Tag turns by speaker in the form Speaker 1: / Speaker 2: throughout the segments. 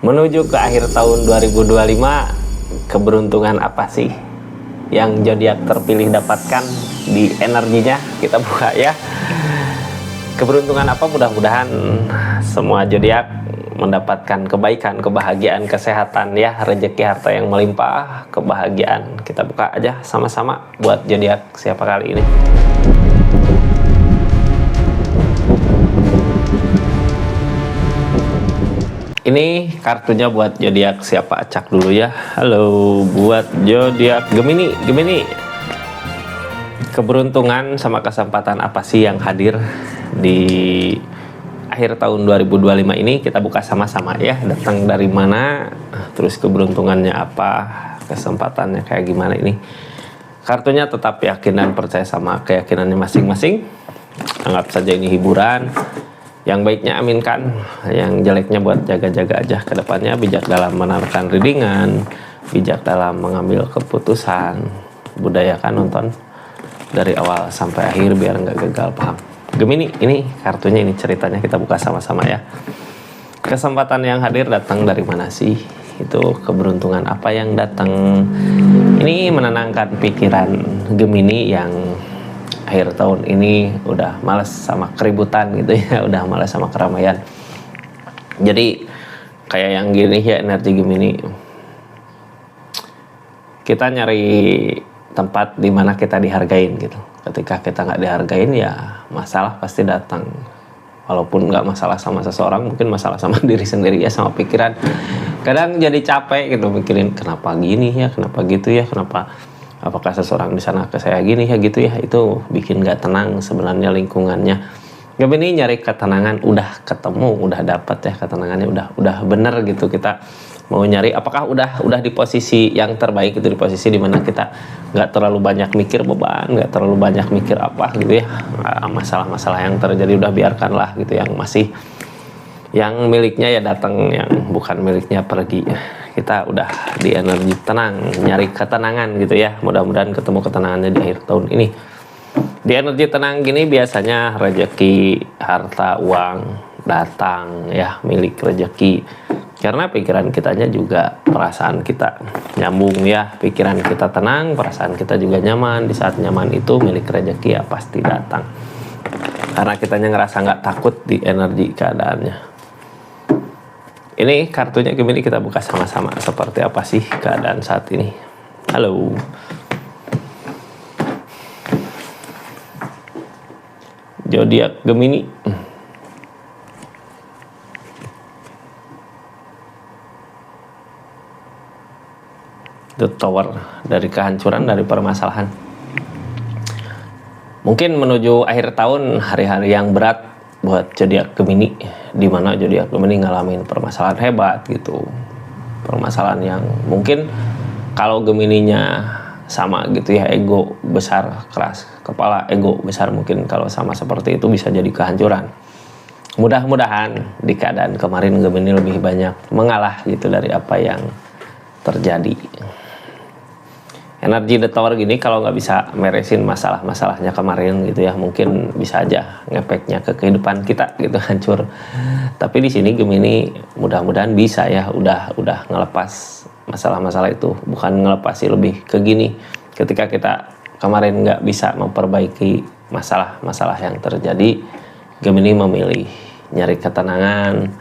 Speaker 1: Menuju ke akhir tahun 2025, keberuntungan apa sih yang zodiak terpilih dapatkan di energinya? Kita buka ya. Keberuntungan apa? Mudah-mudahan semua zodiak mendapatkan kebaikan, kebahagiaan, kesehatan ya, rezeki, harta yang melimpah, kebahagiaan. Kita buka aja sama-sama buat zodiak siapa kali ini. Ini kartunya buat zodiak siapa, acak dulu ya. Halo, buat zodiak Gemini. Keberuntungan sama kesempatan apa sih yang hadir di akhir tahun 2025 ini? Kita buka sama-sama ya. Datang dari mana? Terus keberuntungannya apa? Kesempatannya kayak gimana ini? Kartunya tetap yakin dan percaya sama keyakinannya masing-masing. Anggap saja ini hiburan. Yang baiknya aminkan, yang jeleknya buat jaga-jaga aja ke depannya. Bijak dalam menaruhkan readingan, bijak dalam mengambil keputusan, budayakan nonton dari awal sampai akhir biar nggak gagal paham. Gemini, ini kartunya, ini ceritanya, kita buka sama-sama ya. Kesempatan yang hadir datang dari mana sih? Itu keberuntungan apa yang datang? Ini menenangkan pikiran Gemini yang akhir tahun ini udah males sama keributan gitu ya, udah males sama keramaian. Jadi kayak yang gini ya, energi Gemini, kita nyari tempat dimana kita dihargain gitu. Ketika kita nggak dihargain ya masalah pasti datang. Walaupun nggak masalah sama seseorang, mungkin masalah sama diri sendiri ya, sama pikiran. Kadang jadi capek gitu mikirin kenapa gini ya, kenapa gitu ya, kenapa apakah seseorang di sana ke saya gini ya gitu ya. Itu bikin gak tenang sebenarnya lingkungannya. Gemini nyari ketenangan, udah ketemu, udah dapat ya ketenangannya, udah bener gitu. Kita mau nyari apakah udah di posisi yang terbaik, itu di posisi dimana kita nggak terlalu banyak mikir beban, nggak terlalu banyak mikir apa gitu ya, masalah-masalah yang terjadi udah biarkanlah gitu. Yang masih yang miliknya ya datang, yang bukan miliknya pergi. Kita udah di energi tenang, nyari ketenangan gitu ya. Mudah-mudahan ketemu ketenangannya di akhir tahun ini. Di energi tenang gini biasanya rezeki, harta, uang datang ya, milik rezeki. Karena pikiran kitanya juga, perasaan kita nyambung ya. Pikiran kita tenang, perasaan kita juga nyaman. Di saat nyaman itu milik rezeki ya pasti datang. Karena kitanya ngerasa nggak takut di energi keadaannya. Ini kartunya Gemini, kita buka sama-sama. Seperti apa sih keadaan saat ini? Halo. Zodiak Gemini. The Tower, dari kehancuran, dari permasalahan. Mungkin menuju akhir tahun, hari-hari yang berat buat zodiak Gemini, di mana zodiak Gemini ngalamin permasalahan hebat gitu. Permasalahan yang mungkin kalau Gemininya sama gitu ya, ego besar, keras kepala, ego besar, mungkin kalau sama seperti itu bisa jadi kehancuran. Mudah-mudahan di keadaan kemarin Gemini lebih banyak mengalah gitu dari apa yang terjadi. Energi The Tower gini kalau nggak bisa meresin masalah-masalahnya kemarin gitu ya, mungkin bisa aja ngefeknya ke kehidupan kita gitu, hancur. Tapi di sini Gemini mudah-mudahan bisa ya, udah ngelepas masalah-masalah itu. Bukan ngelepas sih, lebih ke gini, ketika kita kemarin nggak bisa memperbaiki masalah-masalah yang terjadi, Gemini memilih nyari ketenangan,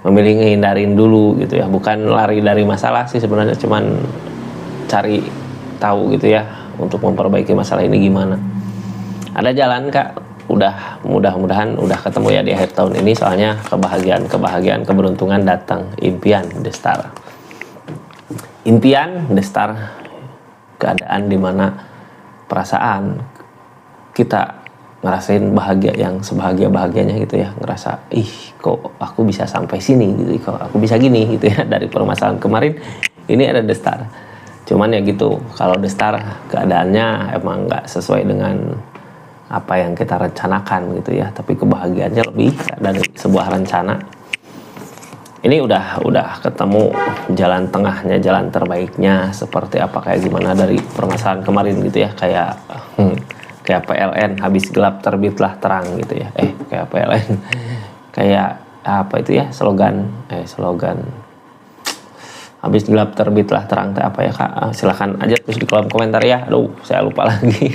Speaker 1: memilih ngehindarin dulu gitu ya. Bukan lari dari masalah sih sebenarnya, cuman cari tahu gitu ya untuk memperbaiki masalah ini gimana. Ada jalan Kak, mudah-mudahan udah ketemu ya di akhir tahun ini. Soalnya kebahagiaan, keberuntungan datang. Impian The Star, impian The Star, keadaan dimana perasaan kita ngerasain bahagia yang sebahagia-bahagianya gitu ya, ngerasa kok aku bisa sampai sini gitu, kok aku bisa gini gitu ya. Dari permasalahan kemarin ini ada The Star. Cuman ya gitu, kalau The Star keadaannya emang nggak sesuai dengan apa yang kita rencanakan gitu ya. Tapi kebahagiaannya lebih dari sebuah rencana. Ini udah ketemu jalan tengahnya, jalan terbaiknya seperti apa, kayak gimana dari permasalahan kemarin gitu ya. Kayak PLN, habis gelap terbitlah terang gitu ya. Kayak PLN, kayak apa itu ya, slogan habis gelap terbitlah terang teh apa ya Kak? Silahkan aja tulis di kolom komentar ya. Aduh, saya lupa lagi.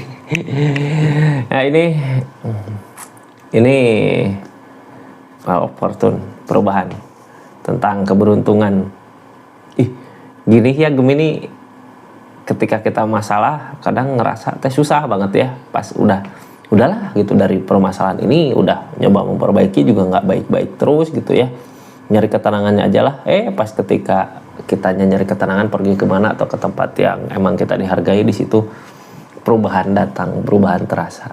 Speaker 1: Nah ini opportune, perubahan tentang keberuntungan. Gini ya Gemini, ketika kita masalah kadang ngerasa teh susah banget ya, pas udahlah gitu dari permasalahan ini, udah nyoba memperbaiki juga nggak baik-baik terus gitu ya, nyari ketenangannya aja lah. Pas ketika kitanya nyari ketenangan pergi kemana atau ke tempat yang emang kita dihargai, di situ perubahan datang, perubahan terasa.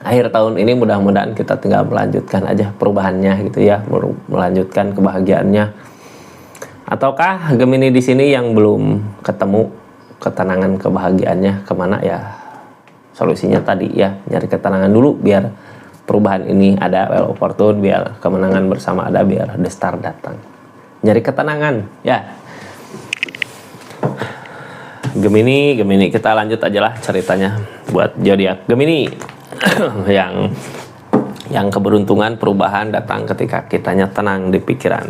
Speaker 1: Akhir tahun ini mudah-mudahan kita tinggal melanjutkan aja perubahannya gitu ya, melanjutkan kebahagiaannya. Ataukah Gemini di sini yang belum ketemu ketenangan kebahagiaannya kemana ya? Solusinya tadi ya, nyari ketenangan dulu biar perubahan ini ada, well opportune, biar kemenangan bersama ada, biar the star datang. Nyari ketenangan ya. Gemini, kita lanjut aja lah ceritanya buat zodiak Gemini. yang keberuntungan perubahan datang ketika kitanya tenang di pikiran.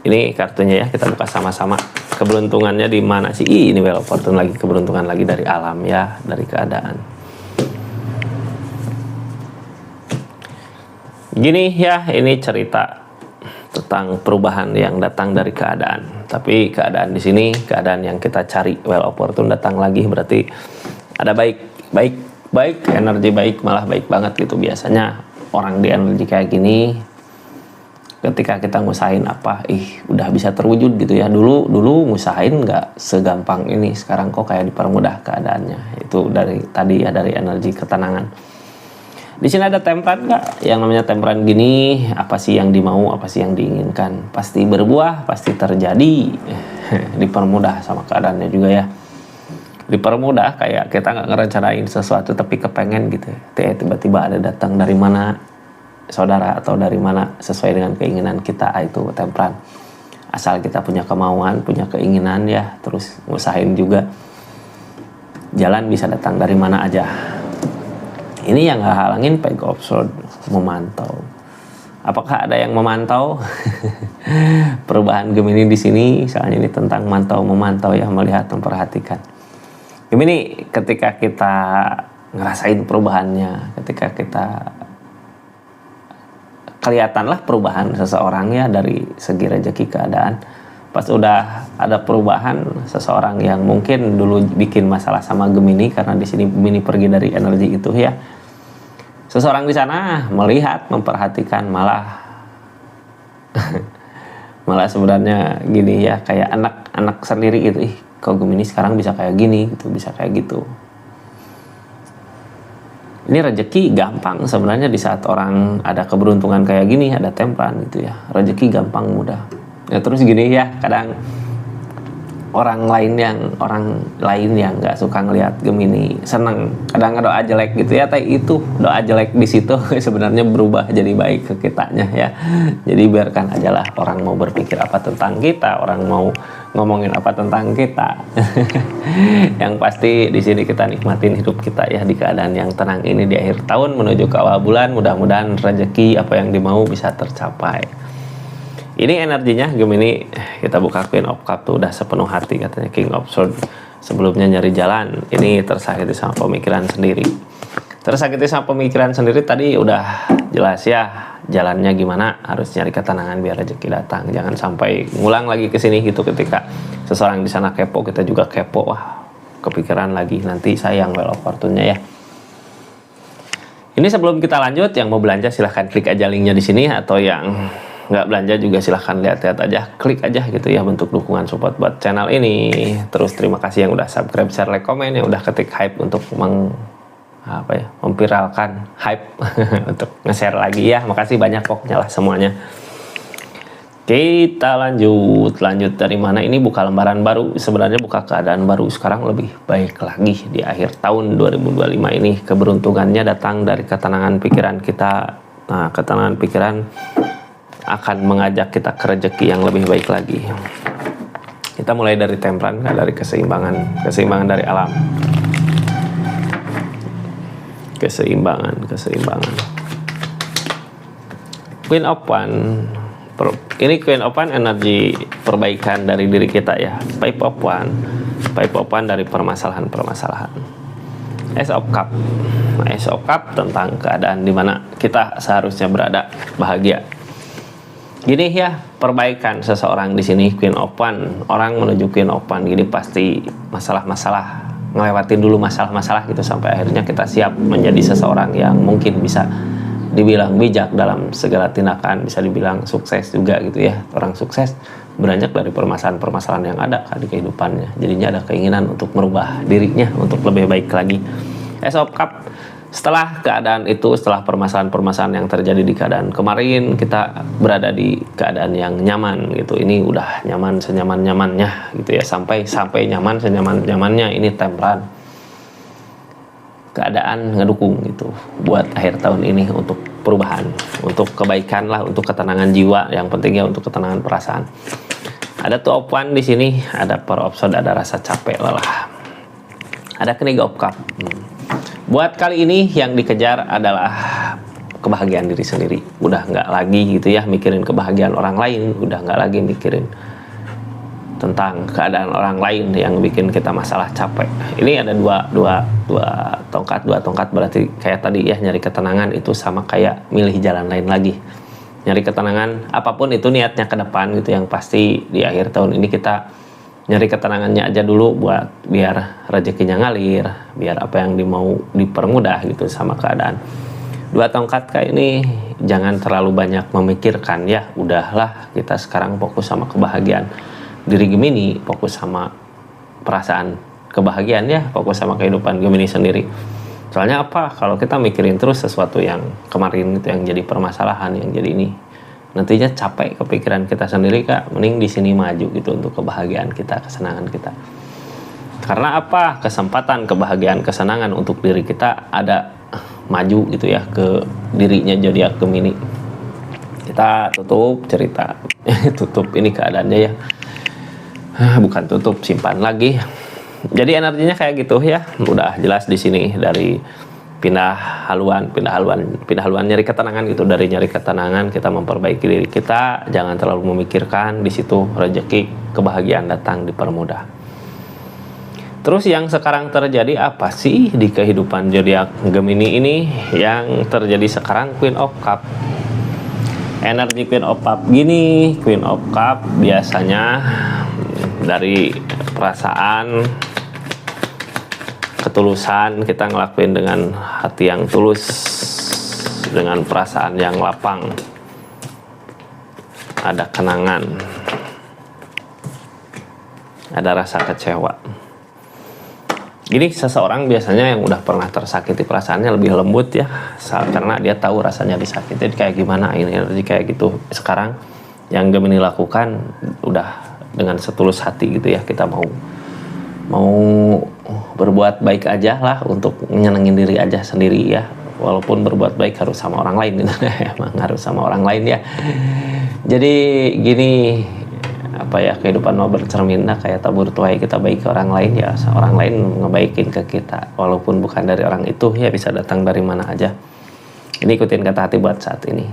Speaker 1: Ini kartunya ya, kita buka sama-sama. Keberuntungannya di mana sih? Ini well fortune lagi, keberuntungan lagi dari alam ya, dari keadaan. Gini ya, ini cerita tentang perubahan yang datang dari keadaan. Tapi keadaan di sini, keadaan yang kita cari, well opportune datang lagi, berarti ada baik, energi baik, malah baik banget gitu. Biasanya orang di energi kayak gini, ketika kita ngusahain apa, udah bisa terwujud gitu ya. Dulu ngusahain nggak segampang ini, sekarang kok kayak dipermudah keadaannya. Itu dari tadi ya, dari energi ketenangan. Di sini ada temperan nggak? Yang namanya temperan gini, apa sih yang dimau, apa sih yang diinginkan, pasti berbuah, pasti terjadi. Dipermudah sama keadaannya juga ya. Dipermudah kayak kita nggak ngerencanain sesuatu tapi kepengen gitu, tiba-tiba ada datang dari mana saudara atau dari mana sesuai dengan keinginan kita. Itu temperan. Asal kita punya kemauan, punya keinginan ya, terus ngusahain juga, jalan bisa datang dari mana aja. Ini yang nggak halangin Page of Swords, memantau. Apakah ada yang memantau? Perubahan Gemini di sini, soalnya ini tentang memantau ya, melihat, memperhatikan. Gemini, ketika kita ngerasain perubahannya, ketika kita kelihatanlah perubahan seseorang ya, dari segi rezeki, keadaan. Pas udah ada perubahan seseorang yang mungkin dulu bikin masalah sama Gemini, karena di sini Gemini pergi dari energi itu ya. Seseorang di sana melihat, memperhatikan, malah sebenarnya gini ya, kayak anak sendiri gitu. Kok Gemini sekarang bisa kayak gini gitu, bisa kayak gitu. Ini rezeki gampang sebenarnya di saat orang ada keberuntungan kayak gini, ada temperan gitu ya. Rezeki gampang, mudah. Ya terus gini ya, kadang orang lain yang nggak suka ngelihat Gemini seneng, kadang doa jelek gitu ya. Itu doa jelek di situ sebenarnya berubah jadi baik ke kitanya ya. Jadi biarkan aja lah orang mau berpikir apa tentang kita, orang mau ngomongin apa tentang kita. Yang pasti di sini kita nikmatin hidup kita ya, di keadaan yang tenang ini di akhir tahun menuju ke awal bulan. Mudah-mudahan rezeki apa yang dimau bisa tercapai. Ini energinya Gemini, kita buka Queen of Cups tuh udah sepenuh hati katanya. King of Swords sebelumnya nyari jalan, ini tersakiti sama pemikiran sendiri. Tersakiti sama pemikiran sendiri tadi udah jelas ya jalannya gimana, harus nyari ketenangan biar rezeki datang. Jangan sampai ngulang lagi ke sini gitu, ketika seseorang di sana kepo, kita juga kepo, wah kepikiran lagi, nanti sayang well opportune-nya ya. Ini sebelum kita lanjut, yang mau belanja silahkan klik aja linknya di sini, atau yang nggak belanja juga silahkan lihat-lihat aja, klik aja gitu ya, bentuk dukungan support buat channel ini. Terus terima kasih yang udah subscribe, share, like, komen, yang udah ketik hype untuk memviralkan hype untuk nge-share lagi ya. Makasih banyak pokoknya lah semuanya. Kita lanjut dari mana? Ini buka lembaran baru, sebenarnya buka keadaan baru. Sekarang lebih baik lagi di akhir tahun 2025 ini. Keberuntungannya datang dari ketenangan pikiran kita. Nah, ketenangan pikiran akan mengajak kita ke rezeki yang lebih baik lagi. Kita mulai dari temperan, dari keseimbangan dari alam. Keseimbangan. Queen of Wands, Ini Queen of Wands energi perbaikan dari diri kita ya. Pipe of Wands dari permasalahan-permasalahan. Ace of Cup. Ace of Cup tentang keadaan dimana kita seharusnya berada bahagia. Gini ya, perbaikan seseorang di sini Queen of Wands, orang menuju Queen of Wands gini pasti masalah-masalah, ngelewatin dulu masalah-masalah gitu sampai akhirnya kita siap menjadi seseorang yang mungkin bisa dibilang bijak dalam segala tindakan, bisa dibilang sukses juga gitu ya. Orang sukses beranjak dari permasalahan-permasalahan yang ada di kehidupannya, jadinya ada keinginan untuk merubah dirinya untuk lebih baik lagi. Ace of Cup, setelah keadaan itu, setelah permasalahan-permasalahan yang terjadi di keadaan kemarin, kita berada di keadaan yang nyaman gitu. Ini udah nyaman senyaman-nyamannya gitu ya, sampai nyaman senyaman-nyamannya. Ini Temperance, keadaan ngedukung gitu buat akhir tahun ini untuk perubahan, untuk kebaikan lah, untuk ketenangan jiwa, yang penting ya untuk ketenangan perasaan. Ada Two of Wands di sini, ada Four of Swords, ada rasa capek lelah. Ada King of Cup. Buat kali ini yang dikejar adalah kebahagiaan diri sendiri. Udah nggak lagi gitu ya mikirin kebahagiaan orang lain, udah nggak lagi mikirin tentang keadaan orang lain yang bikin kita masalah capek. Ini ada dua tongkat berarti kayak tadi ya, nyari ketenangan itu sama kayak milih jalan lain lagi. Nyari ketenangan apapun itu niatnya ke depan gitu, yang pasti di akhir tahun ini kita nyari ketenangannya aja dulu buat biar rezekinya ngalir, biar apa yang dimau dipermudah gitu sama keadaan. Dua tongkat kayak ini jangan terlalu banyak memikirkan ya, udahlah kita sekarang fokus sama kebahagiaan diri Gemini, fokus sama perasaan kebahagiaan ya, fokus sama kehidupan Gemini sendiri. Soalnya apa, kalau kita mikirin terus sesuatu yang kemarin itu yang jadi permasalahan, yang jadi ini, nantinya capek kepikiran kita sendiri Kak. Mending di sini maju gitu untuk kebahagiaan kita, kesenangan kita. Karena apa, kesempatan kebahagiaan, kesenangan untuk diri kita ada maju gitu ya ke dirinya zodiak Gemini. Kita tutup cerita tutup ini keadaannya ya, bukan tutup, simpan lagi. Jadi energinya kayak gitu ya, udah jelas di sini dari pindah haluan nyari ketenangan gitu. Dari nyari ketenangan kita memperbaiki diri kita, jangan terlalu memikirkan, di situ rezeki kebahagiaan datang dipermudah. Terus yang sekarang terjadi apa sih di kehidupan zodiak Gemini ini? Yang terjadi sekarang Queen of Cup. Energi Queen of Cup gini, Queen of Cup biasanya dari perasaan, ketulusan, kita ngelakuin dengan hati yang tulus, dengan perasaan yang lapang, ada kenangan, ada rasa kecewa. Gini, seseorang biasanya yang udah pernah tersakiti perasaannya lebih lembut ya, karena dia tahu rasanya disakiti kayak gimana. Ini energi kayak gitu. Sekarang yang Gemini lakukan udah dengan setulus hati gitu ya, kita mau berbuat baik aja lah, untuk nyenengin diri aja sendiri ya, walaupun berbuat baik harus sama orang lain gitu. Emang harus sama orang lain ya. Jadi gini, apa ya, kehidupan mau bercermin kayak tabur tuai, kita baik ke orang lain ya, orang lain ngebaikin ke kita, walaupun bukan dari orang itu ya, bisa datang dari mana aja. Ini ikutin kata hati buat saat ini.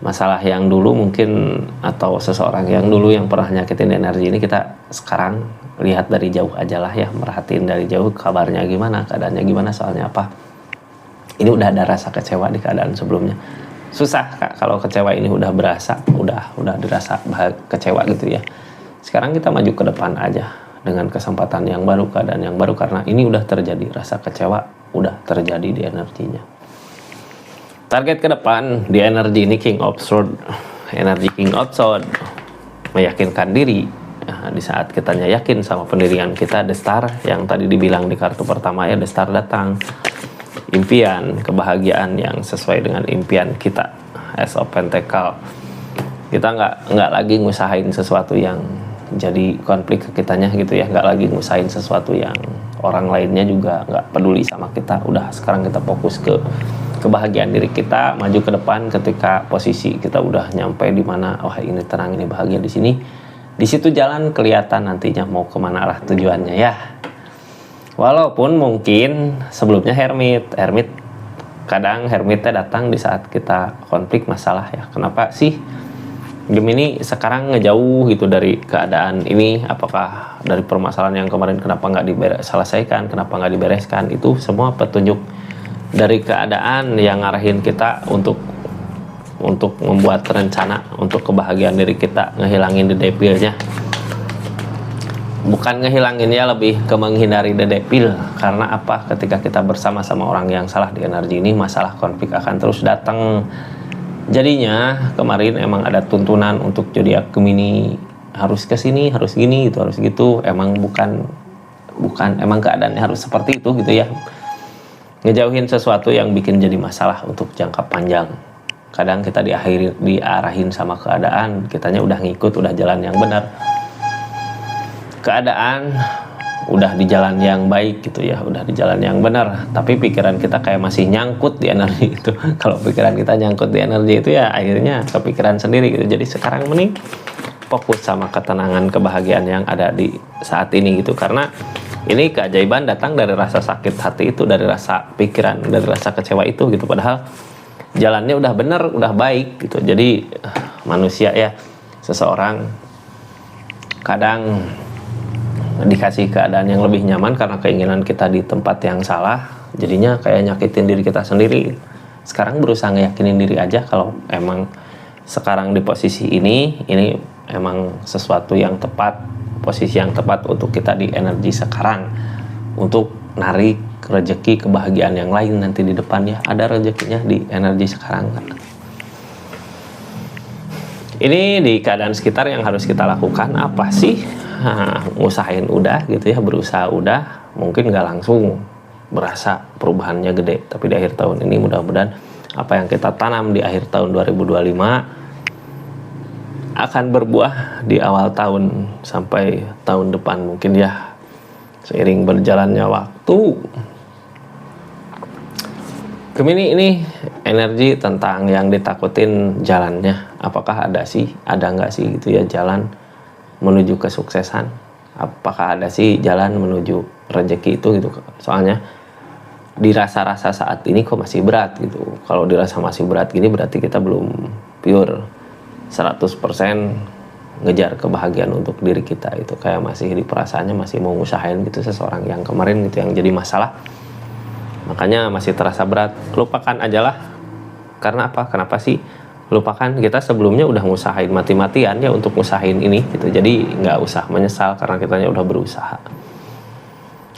Speaker 1: Masalah yang dulu mungkin, atau seseorang yang dulu yang pernah nyakitin energi ini, kita sekarang lihat dari jauh aja lah ya, merhatiin dari jauh kabarnya gimana, keadaannya gimana. Soalnya apa, ini udah ada rasa kecewa di keadaan sebelumnya. Susah Kak kalau kecewa ini udah berasa, udah dirasa kecewa gitu ya. Sekarang kita maju ke depan aja dengan kesempatan yang baru, keadaan yang baru, karena ini udah terjadi, rasa kecewa udah terjadi di energinya. Target ke depan di energi ini King of Swords. Energi King of Swords meyakinkan diri. Nah, di saat kita yakin sama pendirian kita, The Star yang tadi dibilang di kartu pertama ya, The Star datang. Impian, kebahagiaan yang sesuai dengan impian kita. Ace of Pentacle. Kita nggak lagi ngusahain sesuatu yang jadi konflik ke kitanya gitu ya, nggak lagi ngusahain sesuatu yang orang lainnya juga nggak peduli sama kita. Udah, sekarang kita fokus ke kebahagiaan diri kita, maju ke depan. Ketika posisi kita udah nyampe di mana, wah ini tenang, ini bahagia di sini, di situ jalan kelihatan nantinya mau kemana arah tujuannya ya. Walaupun mungkin sebelumnya Hermit kadang hermitnya datang di saat kita konflik masalah ya. Kenapa sih Gemini sekarang ngejauh gitu dari keadaan ini? Apakah dari permasalahan yang kemarin kenapa nggak diselesaikan, kenapa nggak dibereskan? Itu semua petunjuk dari keadaan yang ngarahin kita untuk membuat rencana untuk kebahagiaan diri kita, ngehilangin the devil-nya. Bukan ngehilanginnya, lebih ke menghindari the devil. Karena apa? Ketika kita bersama-sama orang yang salah di energi ini, masalah konflik akan terus datang. Jadinya kemarin emang ada tuntunan untuk zodiak Gemini harus kesini, harus gini, itu harus gitu. Emang bukan emang keadaannya harus seperti itu gitu ya. Ngejauhin sesuatu yang bikin jadi masalah untuk jangka panjang. Kadang kita diarahin sama keadaan, kitanya udah ngikut, udah jalan yang benar. Keadaan udah di jalan yang baik gitu ya, udah di jalan yang benar, tapi pikiran kita kayak masih nyangkut di energi itu. Kalau pikiran kita nyangkut di energi itu ya akhirnya kepikiran sendiri gitu. Jadi sekarang mending fokus sama ketenangan, kebahagiaan yang ada di saat ini gitu. Karena ini keajaiban datang dari rasa sakit hati itu, dari rasa pikiran, dari rasa kecewa itu gitu. Padahal jalannya udah benar, udah baik gitu. Jadi manusia ya, seseorang kadang dikasih keadaan yang lebih nyaman karena keinginan kita di tempat yang salah, jadinya kayak nyakitin diri kita sendiri. Sekarang berusaha ngeyakinin diri aja kalau emang sekarang di posisi ini emang sesuatu yang tepat, posisi yang tepat untuk kita di energi sekarang, untuk narik rezeki kebahagiaan yang lain nanti di depannya. Ada rezekinya di energi sekarang. Ini di keadaan sekitar yang harus kita lakukan apa sih? Ngusahain udah gitu ya, berusaha udah, mungkin nggak langsung berasa perubahannya gede, tapi di akhir tahun ini mudah-mudahan apa yang kita tanam di akhir tahun 2025 akan berbuah di awal tahun sampai tahun depan mungkin ya, seiring berjalannya waktu. Gemini ini energi tentang yang ditakutin jalannya, apakah ada nggak sih gitu ya jalan menuju kesuksesan, apakah ada sih jalan menuju rezeki itu gitu. Soalnya dirasa-rasa saat ini kok masih berat gitu. Kalau dirasa masih berat gini berarti kita belum pure 100% ngejar kebahagiaan untuk diri kita. Itu kayak masih di perasaannya masih mau ngusahain gitu seseorang yang kemarin gitu yang jadi masalah, makanya masih terasa berat. Lupakan aja lah. Karena apa? Kenapa sih lupakan? Kita sebelumnya udah ngusahain mati-matian ya untuk ngusahain ini gitu. Jadi nggak usah menyesal karena kitanya udah berusaha.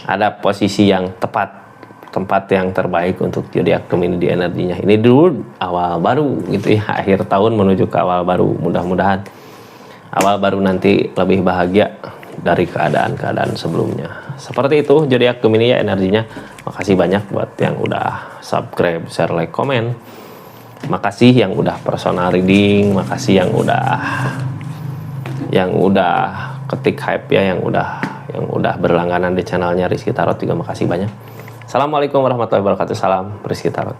Speaker 1: Ada posisi yang tepat, tempat yang terbaik untuk zodiak Gemini di energinya. Ini dulu awal baru gitu ya, akhir tahun menuju ke awal baru. Mudah-mudahan awal baru nanti lebih bahagia dari keadaan-keadaan sebelumnya. Seperti itu zodiak Gemini ya energinya. Makasih banyak buat yang udah subscribe, share, like, komen. Makasih yang udah personal reading, makasih yang udah ketik hype ya, yang udah berlangganan di channelnya Rizky Tarot juga makasih banyak. Assalamualaikum warahmatullahi wabarakatuh. Salam Rizky Tarot.